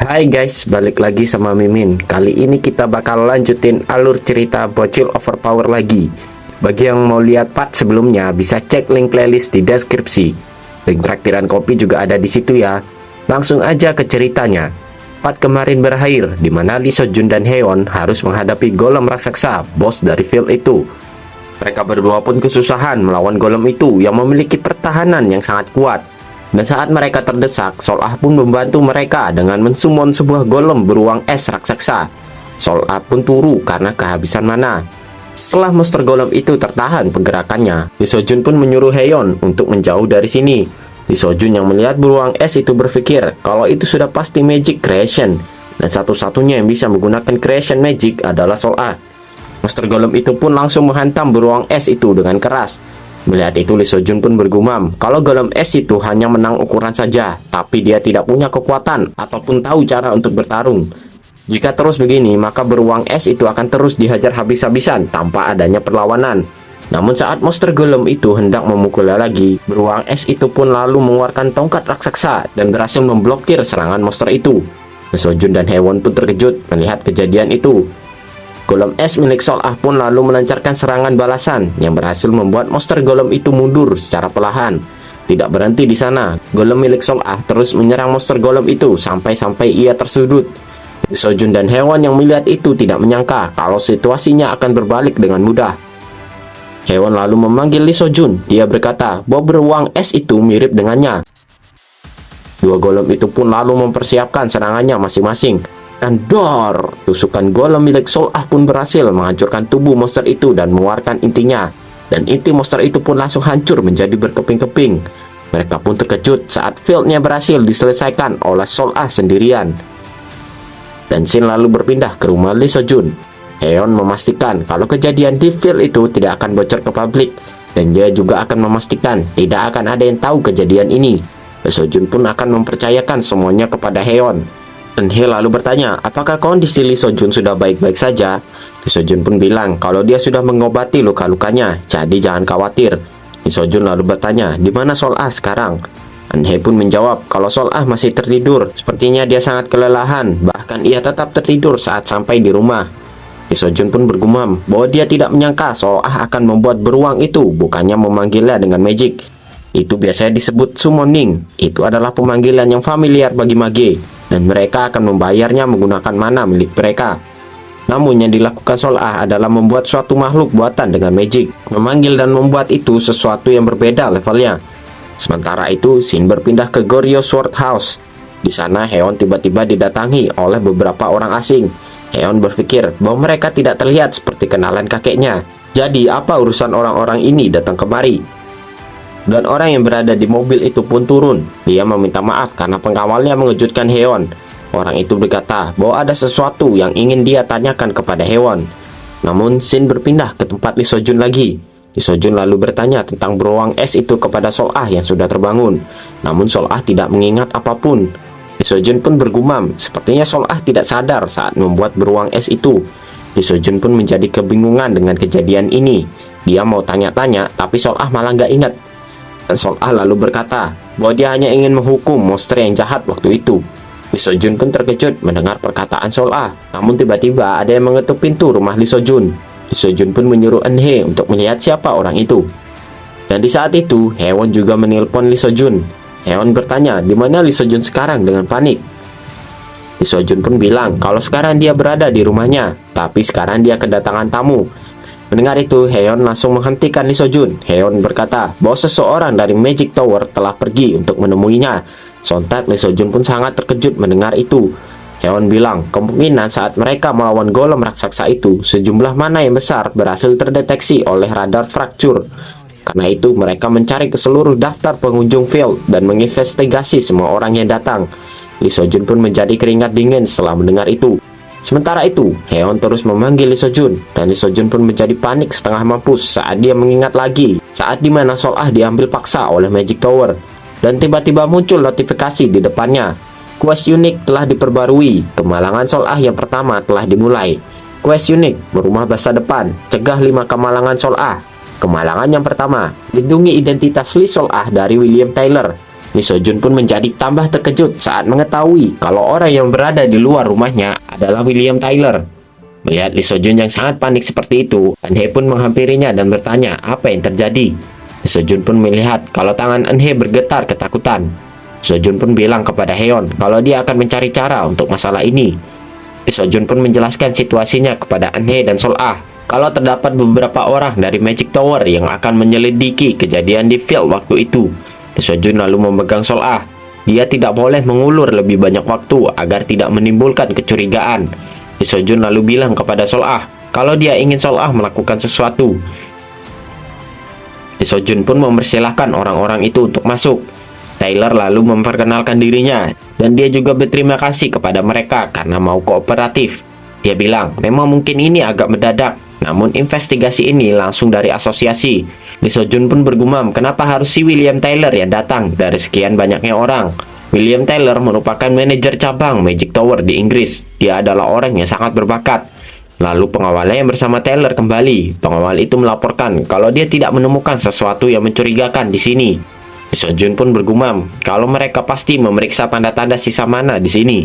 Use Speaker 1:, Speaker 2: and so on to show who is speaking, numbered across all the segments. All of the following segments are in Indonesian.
Speaker 1: Hai guys, balik lagi sama Mimin. Kali ini kita bakal lanjutin alur cerita Bocil Overpower lagi. Bagi yang mau lihat part sebelumnya, bisa cek link playlist di deskripsi. Link traktiran kopi juga ada di situ ya. Langsung aja ke ceritanya. Part kemarin berakhir, di mana Lee Seo-jun dan Hae-won harus menghadapi golem raksasa, bos dari field itu. Mereka berdua pun kesusahan melawan golem itu yang memiliki pertahanan yang sangat kuat. Dan saat mereka terdesak, Sol-ah pun membantu mereka dengan mensummon sebuah golem beruang es raksasa. Sol-ah pun turu karena kehabisan mana. Setelah monster golem itu tertahan pergerakannya, Lee Seo-jun pun menyuruh Hae-won untuk menjauh dari sini. Lee Seo-jun yang melihat beruang es itu berpikir kalau itu sudah pasti magic creation, dan satu-satunya yang bisa menggunakan creation magic adalah Sol-ah. Monster golem itu pun langsung menghantam beruang es itu dengan keras. Melihat itu, Lee Seo-jun pun bergumam kalau golem es itu hanya menang ukuran saja, tapi dia tidak punya kekuatan ataupun tahu cara untuk bertarung. Jika terus begini, maka beruang es itu akan terus dihajar habis-habisan tanpa adanya perlawanan. Namun saat monster golem itu hendak memukulnya lagi, beruang es itu pun lalu mengeluarkan tongkat raksasa dan berhasil memblokir serangan monster itu. Lee Seo-jun dan Hae-won pun terkejut melihat kejadian itu. Golem es milik Sol-ah pun lalu melancarkan serangan balasan yang berhasil membuat monster golem itu mundur secara perlahan. Tidak berhenti di sana, golem milik Sol-ah terus menyerang monster golem itu sampai ia tersudut. Lee Seo-jun dan Hae-won yang melihat itu tidak menyangka kalau situasinya akan berbalik dengan mudah. Hae-won lalu memanggil Lee Seo-jun. Dia berkata bahwa beruang es itu mirip dengannya. Dua golem itu pun lalu mempersiapkan serangannya masing-masing. Dan dor, tusukan golem milik Sol-ah pun berhasil menghancurkan tubuh monster itu dan mengeluarkan intinya. Dan inti monster itu pun langsung hancur menjadi berkeping-keping. Mereka pun terkejut saat fieldnya berhasil diselesaikan oleh Sol-ah sendirian. Dan scene lalu berpindah ke rumah Lee Seo-jun. Hae-won memastikan kalau kejadian di field itu tidak akan bocor ke publik. Dan dia juga akan memastikan tidak akan ada yang tahu kejadian ini. Lee Seo-jun pun akan mempercayakan semuanya kepada Hae-won. Dan Hae lalu bertanya, apakah kondisi Lee Seo-jun sudah baik-baik saja? Lee Seo-jun pun bilang kalau dia sudah mengobati luka-lukanya, jadi jangan khawatir. Lee Seo-jun lalu bertanya, di mana Sol-ah sekarang? Dan Hae pun menjawab kalau Sol-ah masih tertidur, sepertinya dia sangat kelelahan, bahkan ia tetap tertidur saat sampai di rumah. Lee Seo-jun pun bergumam bahwa dia tidak menyangka Sol-ah akan membuat beruang itu, bukannya memanggilnya dengan magic. Itu biasanya disebut summoning. Itu adalah pemanggilan yang familiar bagi mage, dan mereka akan membayarnya menggunakan mana milik mereka. Namun yang dilakukan Sol-ah adalah membuat suatu makhluk buatan dengan magic. Memanggil dan membuat itu sesuatu yang berbeda levelnya. Sementara itu, scene berpindah ke Goryeo Sword House. Di sana Hae-won tiba-tiba didatangi oleh beberapa orang asing. Hae-won berpikir bahwa mereka tidak terlihat seperti kenalan kakeknya. Jadi apa urusan orang-orang ini datang kemari? Dan orang yang berada di mobil itu pun turun. Dia meminta maaf karena pengawalnya mengejutkan Hae-won. Orang itu berkata bahwa ada sesuatu yang ingin dia tanyakan kepada Hae-won. Namun scene berpindah ke tempat Lee Seo-jun lagi. Lee Seo-jun lalu bertanya tentang beruang es itu kepada Sol-ah yang sudah terbangun. Namun Sol-ah tidak mengingat apapun. Lee Seo-jun pun bergumam, sepertinya Sol-ah tidak sadar saat membuat beruang es itu. Lee Seo-jun pun menjadi kebingungan dengan kejadian ini. Dia mau tanya-tanya, tapi Sol-ah malah nggak ingat. Dan Sol-ah lalu berkata bahwa dia hanya ingin menghukum monster yang jahat waktu itu. Lee Seo-jun pun terkejut mendengar perkataan Sol-ah. Namun tiba-tiba ada yang mengetuk pintu rumah Lee Seo-jun. Lee Seo-jun pun menyuruh Eun-hye untuk melihat siapa orang itu. Dan di saat itu, Hae-won juga menelpon Lee Seo-jun. Hae-won bertanya di mana Lee Seo-jun sekarang dengan panik. Lee Seo-jun pun bilang kalau sekarang dia berada di rumahnya, tapi sekarang dia kedatangan tamu. Mendengar itu, Hae-won langsung menghentikan Lee Seo-jun. Hae-won berkata bahwa seseorang dari Magic Tower telah pergi untuk menemuinya. Sontak Lee Seo-jun pun sangat terkejut mendengar itu. Hae-won bilang kemungkinan saat mereka melawan golem raksasa itu, sejumlah mana yang besar berhasil terdeteksi oleh radar fracture. Karena itu mereka mencari ke seluruh daftar pengunjung field dan menginvestigasi semua orang yang datang. Lee Seo-jun pun menjadi keringat dingin setelah mendengar itu. Sementara itu, Hae-won terus memanggil Lee Seo-jun, dan Lee Seo-jun pun menjadi panik setengah mampus saat dia mengingat lagi saat dimana Sol-ah diambil paksa oleh Magic Tower. Dan tiba-tiba muncul notifikasi di depannya. Quest unik telah diperbarui, kemalangan Sol-ah yang pertama telah dimulai. Quest unik, merubah masa depan, cegah 5 kemalangan Sol-ah. Kemalangan yang pertama, lindungi identitas Lee Sol-ah dari William Taylor. Lee Seo-jun pun menjadi tambah terkejut saat mengetahui kalau orang yang berada di luar rumahnya adalah William Tyler. Melihat Lee Seo-jun yang sangat panik seperti itu, Eun-hye pun menghampirinya dan bertanya apa yang terjadi. Lee Seo-jun pun melihat kalau tangan Eun-hye bergetar ketakutan. Lee Seo-jun pun bilang kepada Haeon kalau dia akan mencari cara untuk masalah ini. Lee Seo-jun pun menjelaskan situasinya kepada Eun-hye dan Sol-ah kalau terdapat beberapa orang dari Magic Tower yang akan menyelidiki kejadian di field waktu itu. Lee Seo-jun lalu memegang Sol-ah. Dia tidak boleh mengulur lebih banyak waktu agar tidak menimbulkan kecurigaan. Lee Seo-jun lalu bilang kepada Sol-ah kalau dia ingin Sol-ah melakukan sesuatu. Lee Seo-jun pun mempersilahkan orang-orang itu untuk masuk. Tyler lalu memperkenalkan dirinya dan dia juga berterima kasih kepada mereka karena mau kooperatif. Dia bilang memang mungkin ini agak mendadak, namun investigasi ini langsung dari asosiasi. Lee Seo-jun pun bergumam kenapa harus si William Tyler yang datang dari sekian banyaknya orang. William Tyler merupakan manajer cabang Magic Tower di Inggris. Dia adalah orang yang sangat berbakat. Lalu pengawalnya yang bersama Tyler kembali. Pengawal itu melaporkan kalau dia tidak menemukan sesuatu yang mencurigakan di sini. Lee Seo-jun pun bergumam kalau mereka pasti memeriksa tanda-tanda sisa mana di sini.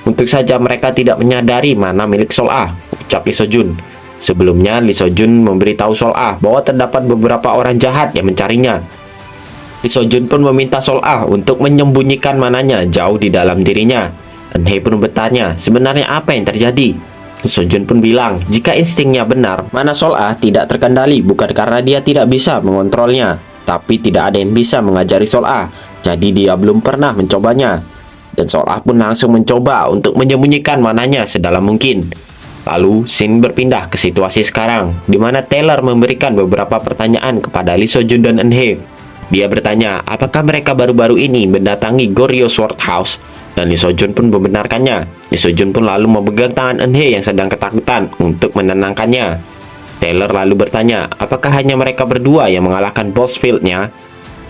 Speaker 1: Untuk saja mereka tidak menyadari mana milik Sol-ah, ucap Lee Seo-jun. Sebelumnya, Lee Seo-jun memberitahu Sol-ah bahwa terdapat beberapa orang jahat yang mencarinya. Lee Seo-jun pun meminta Sol-ah untuk menyembunyikan mananya jauh di dalam dirinya. Eun-hye pun bertanya, sebenarnya apa yang terjadi? Lee Seo-jun pun bilang, jika instingnya benar, mana Sol-ah tidak terkendali bukan karena dia tidak bisa mengontrolnya, tapi tidak ada yang bisa mengajari Sol-ah, jadi dia belum pernah mencobanya. Dan Sol-ah pun langsung mencoba untuk menyembunyikan mananya sedalam mungkin. Lalu, scene berpindah ke situasi sekarang, di mana Taylor memberikan beberapa pertanyaan kepada Lee Seo-jun dan Eun-hye. Dia bertanya, apakah mereka baru-baru ini mendatangi Goryeo Sword House? Dan Lee Seo-jun pun membenarkannya. Lee Seo-jun pun lalu memegang tangan Eun-hye yang sedang ketakutan untuk menenangkannya. Taylor lalu bertanya, apakah hanya mereka berdua yang mengalahkan boss field-nya?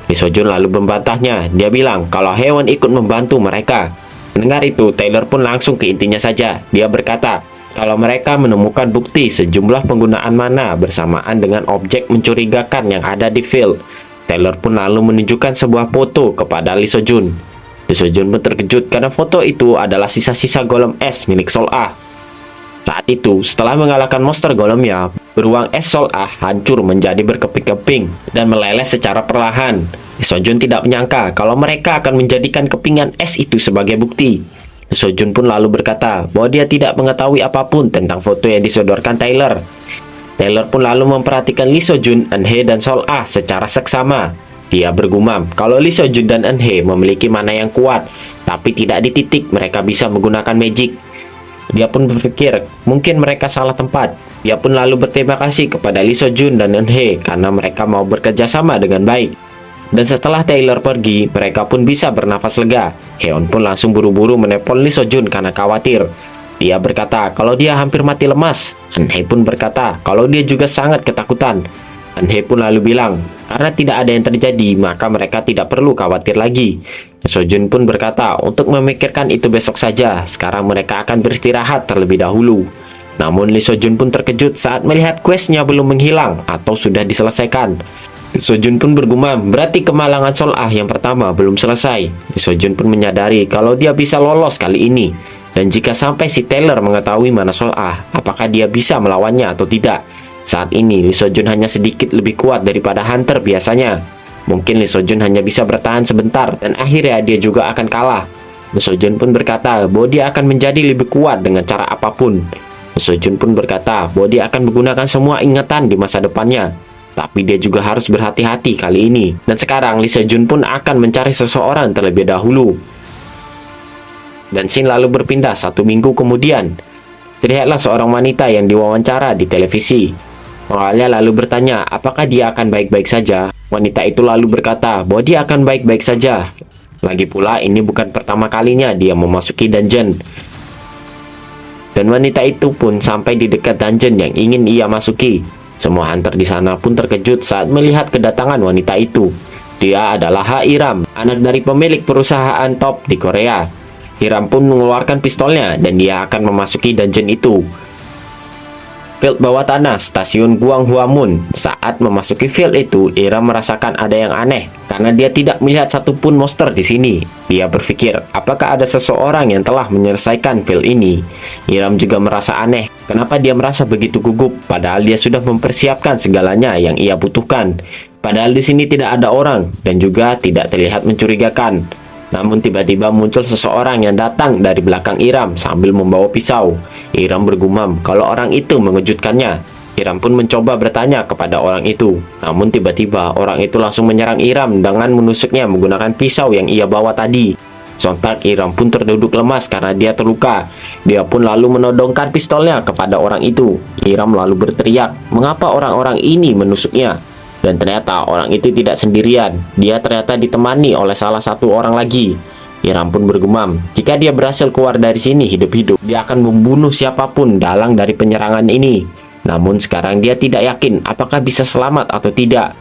Speaker 1: Lee Seo-jun lalu membantahnya. Dia bilang kalau Haewon ikut membantu mereka. Mendengar itu, Taylor pun langsung ke intinya saja. Dia berkata, kalau mereka menemukan bukti sejumlah penggunaan mana bersamaan dengan objek mencurigakan yang ada di field. Taylor pun lalu menunjukkan sebuah foto kepada Lee Seo-jun. Lee Seo-jun pun terkejut karena foto itu adalah sisa-sisa golem es milik Sol-ah. Saat itu, setelah mengalahkan monster golemnya, beruang es Sol-ah hancur menjadi berkeping-keping dan meleleh secara perlahan. Lee Seo-jun tidak menyangka kalau mereka akan menjadikan kepingan es itu sebagai bukti. Lee Seo-jun pun lalu berkata bahwa dia tidak mengetahui apapun tentang foto yang disodorkan Tyler. Taylor pun lalu memperhatikan Lee Seo-jun, Eun-hye, dan Sol-ah secara seksama. Dia bergumam kalau Lee Seo-jun dan Eun-hye memiliki mana yang kuat, tapi tidak di titik mereka bisa menggunakan magic. Dia pun berpikir mungkin mereka salah tempat. Dia pun lalu berterima kasih kepada Lee Seo-jun dan Eun-hye karena mereka mau bekerja sama dengan baik. Dan setelah Taylor pergi, mereka pun bisa bernafas lega. Haeon pun langsung buru-buru menelpon Lee Seo-jun karena khawatir. Dia berkata kalau dia hampir mati lemas. Eun-hye pun berkata kalau dia juga sangat ketakutan. Eun-hye pun lalu bilang, karena tidak ada yang terjadi, maka mereka tidak perlu khawatir lagi. Lee Seo-jun pun berkata untuk memikirkan itu besok saja. Sekarang mereka akan beristirahat terlebih dahulu. Namun Lee Seo-jun pun terkejut saat melihat questnya belum menghilang atau sudah diselesaikan. Lee Seo-jun pun bergumam, berarti kemalangan Sol-ah yang pertama belum selesai. Lee Seo-jun pun menyadari kalau dia bisa lolos kali ini. Dan jika sampai si Taylor mengetahui mana Sol-ah, apakah dia bisa melawannya atau tidak? Saat ini, Lee Seo-jun hanya sedikit lebih kuat daripada Hunter biasanya. Mungkin Lee Seo-jun hanya bisa bertahan sebentar, dan akhirnya dia juga akan kalah. Lee Seo-jun pun berkata bahwa dia akan menjadi lebih kuat dengan cara apapun. Lee Seo-jun pun berkata bahwa dia akan menggunakan semua ingatan di masa depannya. Tapi dia juga harus berhati-hati kali ini. Dan sekarang Lee Seo-jun pun akan mencari seseorang terlebih dahulu. Dan scene lalu berpindah 1 minggu kemudian. Terlihatlah seorang wanita yang diwawancara di televisi. Pengawalnya lalu bertanya apakah dia akan baik-baik saja. Wanita itu lalu berkata bahwa dia akan baik-baik saja. Lagi pula ini bukan pertama kalinya dia memasuki dungeon. Dan wanita itu pun sampai di dekat dungeon yang ingin ia masuki. Semua hunter di sana pun terkejut saat melihat kedatangan wanita itu. Dia adalah Ha Iram, anak dari pemilik perusahaan top di Korea. Hiram pun mengeluarkan pistolnya dan dia akan memasuki dungeon itu. field bawah tanah stasiun Guanghuamun. Saat memasuki field itu, Iram merasakan ada yang aneh karena dia tidak melihat satupun monster di sini. Dia berpikir, apakah ada seseorang yang telah menyelesaikan field ini? Iram juga merasa aneh. Kenapa dia merasa begitu gugup padahal dia sudah mempersiapkan segalanya yang ia butuhkan? Padahal di sini tidak ada orang dan juga tidak terlihat mencurigakan. Namun tiba-tiba muncul seseorang yang datang dari belakang Iram sambil membawa pisau. Iram bergumam kalau orang itu mengejutkannya. Iram pun mencoba bertanya kepada orang itu. Namun tiba-tiba orang itu langsung menyerang Iram dengan menusuknya menggunakan pisau yang ia bawa tadi. Sontak Iram pun terduduk lemas karena dia terluka. Dia pun lalu menodongkan pistolnya kepada orang itu. Iram lalu berteriak, mengapa orang-orang ini menusuknya? Dan ternyata orang itu tidak sendirian. Dia ternyata ditemani oleh salah satu orang lagi. Iram pun bergumam, jika dia berhasil keluar dari sini hidup-hidup, dia akan membunuh siapapun dalang dari penyerangan ini. Namun sekarang dia tidak yakin apakah bisa selamat atau tidak.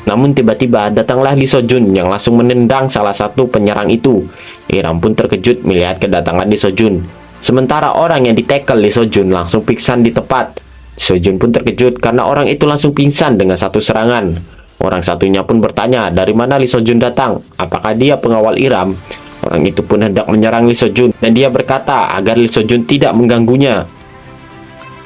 Speaker 1: Namun tiba-tiba datanglah Lee Seo-jun yang langsung menendang salah satu penyerang itu. Iram pun terkejut melihat kedatangan Lee Seo-jun. Sementara orang yang ditekel Lee Seo-jun langsung pingsan di tempat. Seo-jun pun terkejut karena orang itu langsung pingsan dengan satu serangan. Orang satunya pun bertanya dari mana Lee Seo-jun datang, apakah dia pengawal Iram? Orang itu pun hendak menyerang Lee Seo-jun dan dia berkata agar Lee Seo-jun tidak mengganggunya.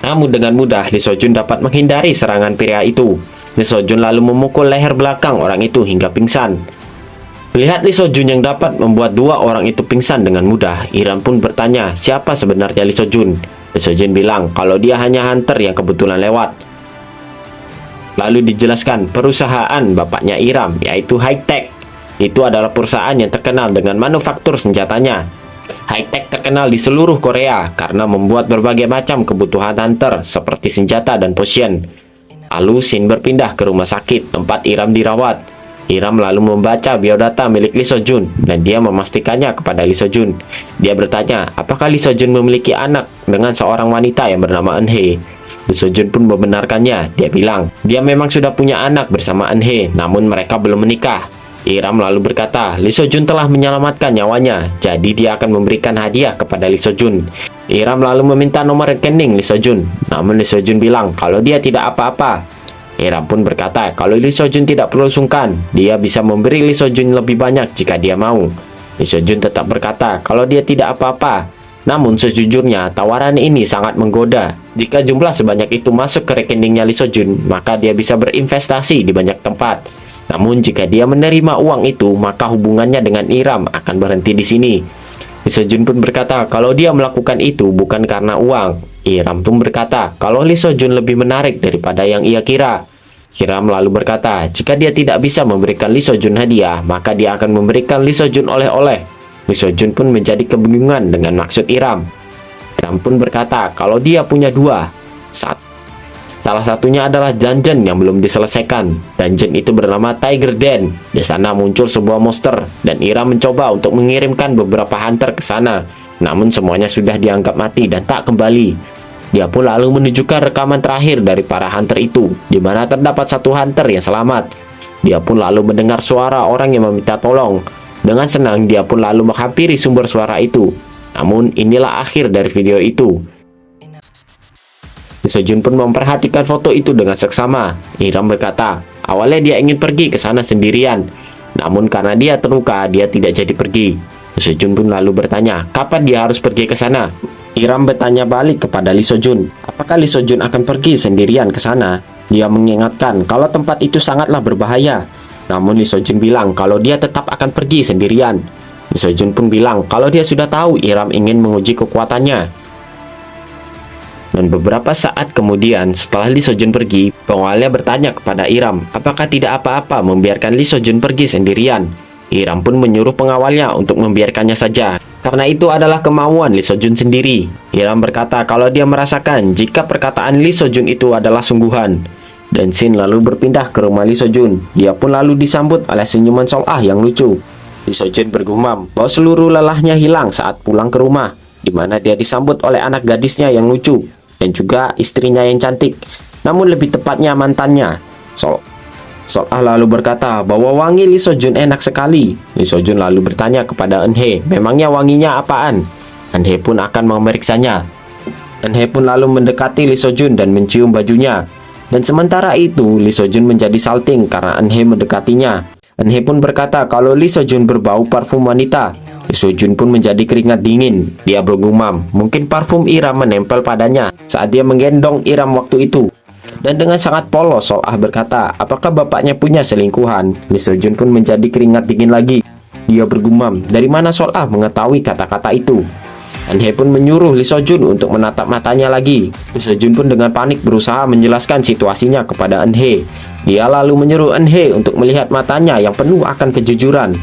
Speaker 1: Namun dengan mudah Lee Seo-jun dapat menghindari serangan pria itu. Lee Seo-jun lalu memukul leher belakang orang itu hingga pingsan. Melihat Lee Seo-jun yang dapat membuat dua orang itu pingsan dengan mudah, Iram pun bertanya siapa sebenarnya Lee Seo-jun. Lee Seo-jun bilang kalau dia hanya hunter yang kebetulan lewat. Lalu dijelaskan perusahaan bapaknya Iram yaitu Hi-Tech. Itu adalah perusahaan yang terkenal dengan manufaktur senjatanya. Hi-Tech terkenal di seluruh Korea karena membuat berbagai macam kebutuhan hunter seperti senjata dan potion. Lalu Shin berpindah ke rumah sakit tempat Iram dirawat. Iram lalu membaca biodata milik Lee Seo-jun dan dia memastikannya kepada Lee Seo-jun. Dia bertanya, apakah Lee Seo-jun memiliki anak dengan seorang wanita yang bernama Eun-hye? Lee Seo-jun pun membenarkannya. Dia bilang, dia memang sudah punya anak bersama Eun-hye, namun mereka belum menikah. Iram lalu berkata, Lee Seo-jun telah menyelamatkan nyawanya, jadi dia akan memberikan hadiah kepada Lee Seo-jun. Iram lalu meminta nomor rekening Lee Seo-jun, namun Lee Seo-jun bilang kalau dia tidak apa-apa. Iram pun berkata kalau Lee Seo-jun tidak perlu sungkan, dia bisa memberi Lee Seo-jun lebih banyak jika dia mau. Lee Seo-jun tetap berkata kalau dia tidak apa-apa. Namun sejujurnya tawaran ini sangat menggoda. Jika jumlah sebanyak itu masuk ke rekeningnya Lee Seo-jun, maka dia bisa berinvestasi di banyak tempat. Namun jika dia menerima uang itu, maka hubungannya dengan Iram akan berhenti di sini. Lee Seo-jun pun berkata kalau dia melakukan itu bukan karena uang. Iram pun berkata kalau Lee Seo-jun lebih menarik daripada yang ia kira. Iram lalu berkata jika dia tidak bisa memberikan Lee Seo-jun hadiah, maka dia akan memberikan Lee Seo-jun oleh-oleh. Lee Seo-jun pun menjadi kebingungan dengan maksud Iram. Iram pun berkata kalau dia punya dua. Salah satunya adalah dungeon yang belum diselesaikan. Dungeon itu bernama Tiger Den. Di sana muncul sebuah monster dan Iram mencoba untuk mengirimkan beberapa hunter ke sana. Namun semuanya sudah dianggap mati dan tak kembali. Dia pun lalu menunjukkan rekaman terakhir dari para hunter itu, di mana terdapat satu hunter yang selamat. Dia pun lalu mendengar suara orang yang meminta tolong. Dengan senang dia pun lalu menghampiri sumber suara itu. Namun inilah akhir dari video itu. Lee Seo-jun pun memperhatikan foto itu dengan seksama. Iram berkata, awalnya dia ingin pergi ke sana sendirian. Namun karena dia terluka, dia tidak jadi pergi. Lee Seo-jun pun lalu bertanya, kapan dia harus pergi ke sana? Iram bertanya balik kepada Lee Seo-jun, apakah Lee Seo-jun akan pergi sendirian ke sana? Dia mengingatkan kalau tempat itu sangatlah berbahaya. Namun Lee Seo-jun bilang kalau dia tetap akan pergi sendirian. Lee Seo-jun pun bilang kalau dia sudah tahu Iram ingin menguji kekuatannya. Dan beberapa saat kemudian setelah Lee Seo-jun pergi, pengawalnya bertanya kepada Iram, apakah tidak apa-apa membiarkan Lee Seo-jun pergi sendirian? Iram pun menyuruh pengawalnya untuk membiarkannya saja, karena itu adalah kemauan Lee Seo-jun sendiri. Iram berkata kalau dia merasakan jika perkataan Lee Seo-jun itu adalah sungguhan. Dan Shin lalu berpindah ke rumah Lee Seo-jun. Dia pun lalu disambut oleh senyuman Sol-ah yang lucu. Lee Seo-jun bergumam bahwa seluruh lelahnya hilang saat pulang ke rumah, di mana dia disambut oleh anak gadisnya yang lucu dan juga istrinya yang cantik, namun lebih tepatnya mantannya. Sol-ah lalu berkata bahwa wangi Lee Seo-jun enak sekali. Lee Seo-jun lalu bertanya kepada Eun-hye, memangnya wanginya apaan? Eun-hye pun akan memeriksanya. Eun-hye pun lalu mendekati Lee Seo-jun dan mencium bajunya. Dan sementara itu, Lee Seo-jun menjadi salting karena Eun-hye mendekatinya. Eun-hye pun berkata kalau Lee Seo-jun berbau parfum wanita. Lee Seo-jun pun menjadi keringat dingin. Dia bergumam, mungkin parfum Iram menempel padanya saat dia menggendong Iram waktu itu. Dan dengan sangat polos, Sol-ah berkata, apakah bapaknya punya selingkuhan? Lee Seo-jun pun menjadi keringat dingin lagi. Dia bergumam, dari mana Sol-ah mengetahui kata-kata itu? Eun-hye pun menyuruh Lee Seo-jun untuk menatap matanya lagi. Lee Seo-jun pun dengan panik berusaha menjelaskan situasinya kepada Eun-hye. Dia lalu menyuruh Eun-hye untuk melihat matanya yang penuh akan kejujuran.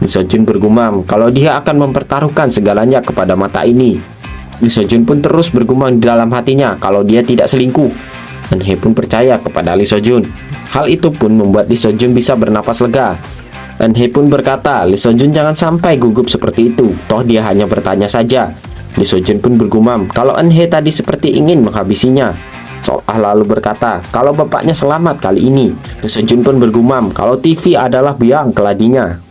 Speaker 1: Lee Seo-jun bergumam kalau dia akan mempertaruhkan segalanya kepada mata ini. Lee Seo-jun pun terus bergumam di dalam hatinya kalau dia tidak selingkuh. Eun-hye pun percaya kepada Lee Seo-jun. Hal itu pun membuat Lee Seo-jun bisa bernapas lega. Eun-hye pun berkata, Lee Seo-jun jangan sampai gugup seperti itu, toh dia hanya bertanya saja. Lee Seo-jun pun bergumam kalau Eun-hye tadi seperti ingin menghabisinya. Sol-ah lalu berkata kalau bapaknya selamat kali ini. Lee Seo-jun pun bergumam kalau TV adalah biang keladinya.